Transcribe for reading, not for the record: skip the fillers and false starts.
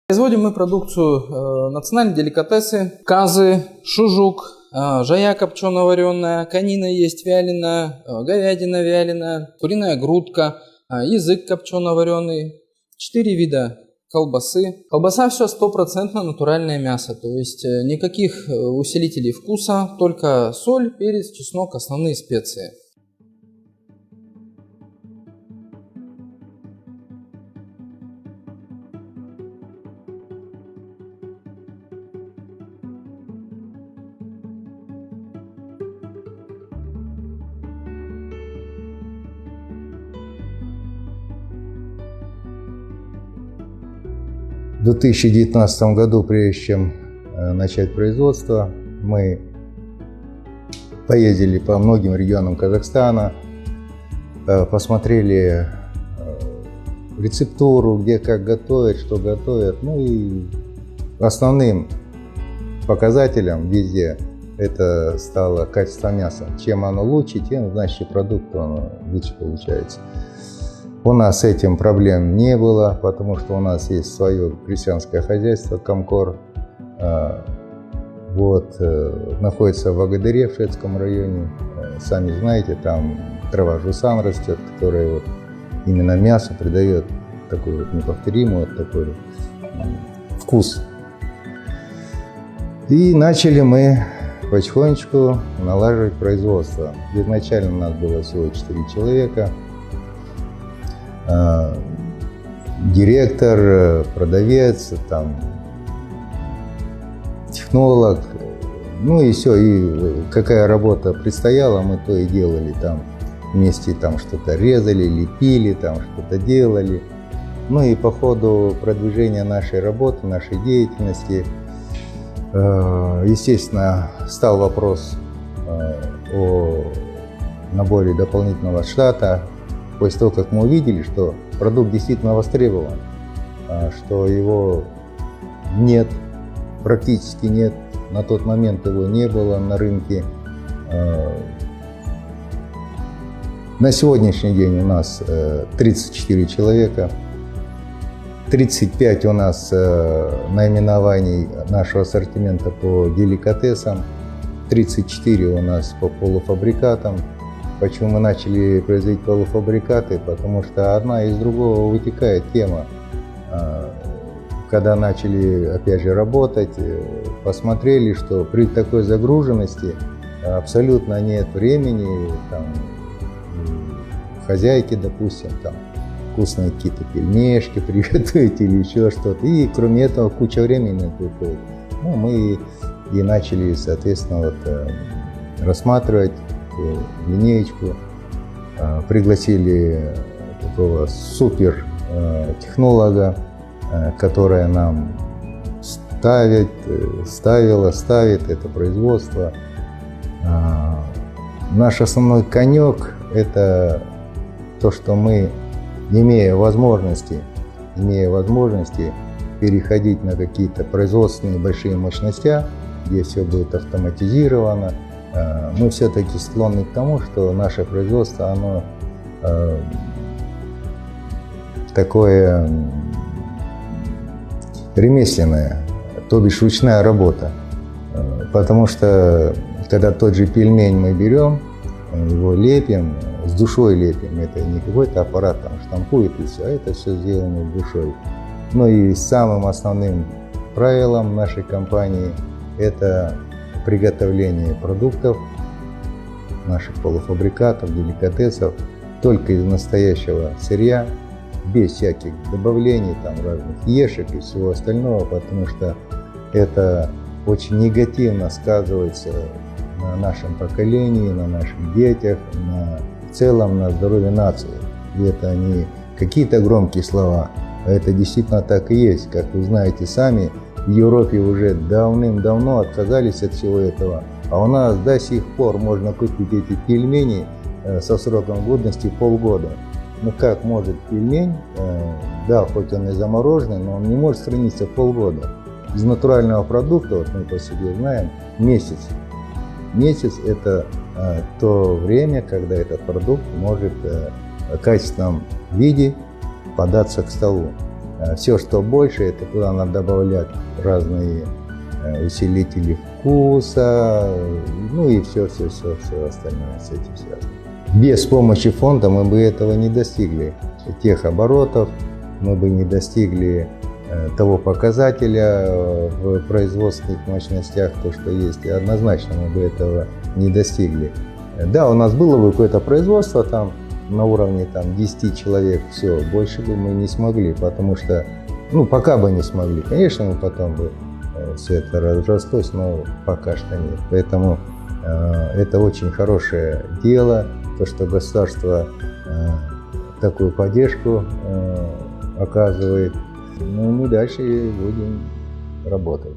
Производим мы продукцию национальные деликатесы, казы, шужук, жая копчено-вареная, конина есть вяленая, говядина вяленая, куриная грудка, язык копчено-вареный, 4 вида колбасы. Колбаса все 100% натуральное мясо, то есть никаких усилителей вкуса, только соль, перец, чеснок, основные специи. В 2019 году, прежде чем начать производство, мы поездили по многим регионам Казахстана, посмотрели рецептуру, где как готовят, что готовят. Ну и основным показателем везде это стало качество мяса. Чем оно лучше, тем, значит, продукт лучше получается. У нас с этим проблем не было, потому что у нас есть свое крестьянское хозяйство Комкор. Находится в Агадыре, в Шведском районе. Сами знаете, там трава жусан растет, которая именно мясо придает такой неповторимый такой вкус. И начали мы потихонечку налаживать производство. Изначально у нас было всего 4 человека. Директор, продавец, там, технолог, ну и все. И какая работа предстояла, мы то и делали. Там вместе там что-то резали, лепили, там что-то делали. Ну и по ходу продвижения нашей работы, нашей деятельности, естественно, стал вопрос о наборе дополнительного штата. После того, как мы увидели, что продукт действительно востребован, что его нет, практически нет, на тот момент его не было на рынке. На сегодняшний день у нас 34 человека, 35 у нас наименований нашего ассортимента по деликатесам, 34 у нас по полуфабрикатам. Почему мы начали производить полуфабрикаты? Потому что одна из другого вытекает тема. Когда начали, опять же, работать, посмотрели, что при такой загруженности абсолютно нет времени, там, хозяйки, допустим, там, вкусные какие-то пельмешки приготовить или еще что-то. И кроме этого куча времени уходит. Ну, мы и начали, соответственно, рассматривать линеечку, пригласили такого супер технолога, которая нам ставит это производство. Наш основной конек – это то, что мы, имея возможности переходить на какие-то производственные большие мощности, где все будет автоматизировано, мы все-таки склонны к тому, что наше производство, оно такое ремесленное, то бишь ручная работа. Потому что, когда тот же пельмень мы берем, его лепим, с душой лепим, это не какой-то аппарат там штампует и все, а это все сделано с душой. Ну и самым основным правилом нашей компании это приготовление продуктов, наших полуфабрикатов, деликатесов, только из настоящего сырья, без всяких добавлений, там, разных ешек и всего остального, потому что это очень негативно сказывается на нашем поколении, на наших детях, в целом на здоровье нации. И это не какие-то громкие слова, а это действительно так и есть. Как вы знаете сами, в Европе уже давным-давно отказались от всего этого, а у нас до сих пор можно купить эти пельмени со сроком годности полгода. Ну как может пельмень, да, хоть он и замороженный, но он не может храниться полгода. Из натурального продукта, вот мы по себе знаем, месяц. Месяц – это то время, когда этот продукт может в качественном виде податься к столу. Все, что больше, это туда надо добавлять разные усилители вкуса, ну и все остальное с этим связано. Без помощи фонда мы бы этого не достигли, тех оборотов, мы бы не достигли того показателя в производственных мощностях, то, что есть, и однозначно мы бы этого не достигли. Да, у нас было бы какое-то производство там на уровне 10 человек, все, больше бы мы не смогли, потому что, пока бы не смогли, конечно, мы потом бы все это разрослось, но пока что нет. Поэтому это очень хорошее дело, то, что государство такую поддержку оказывает. Ну, мы дальше будем работать.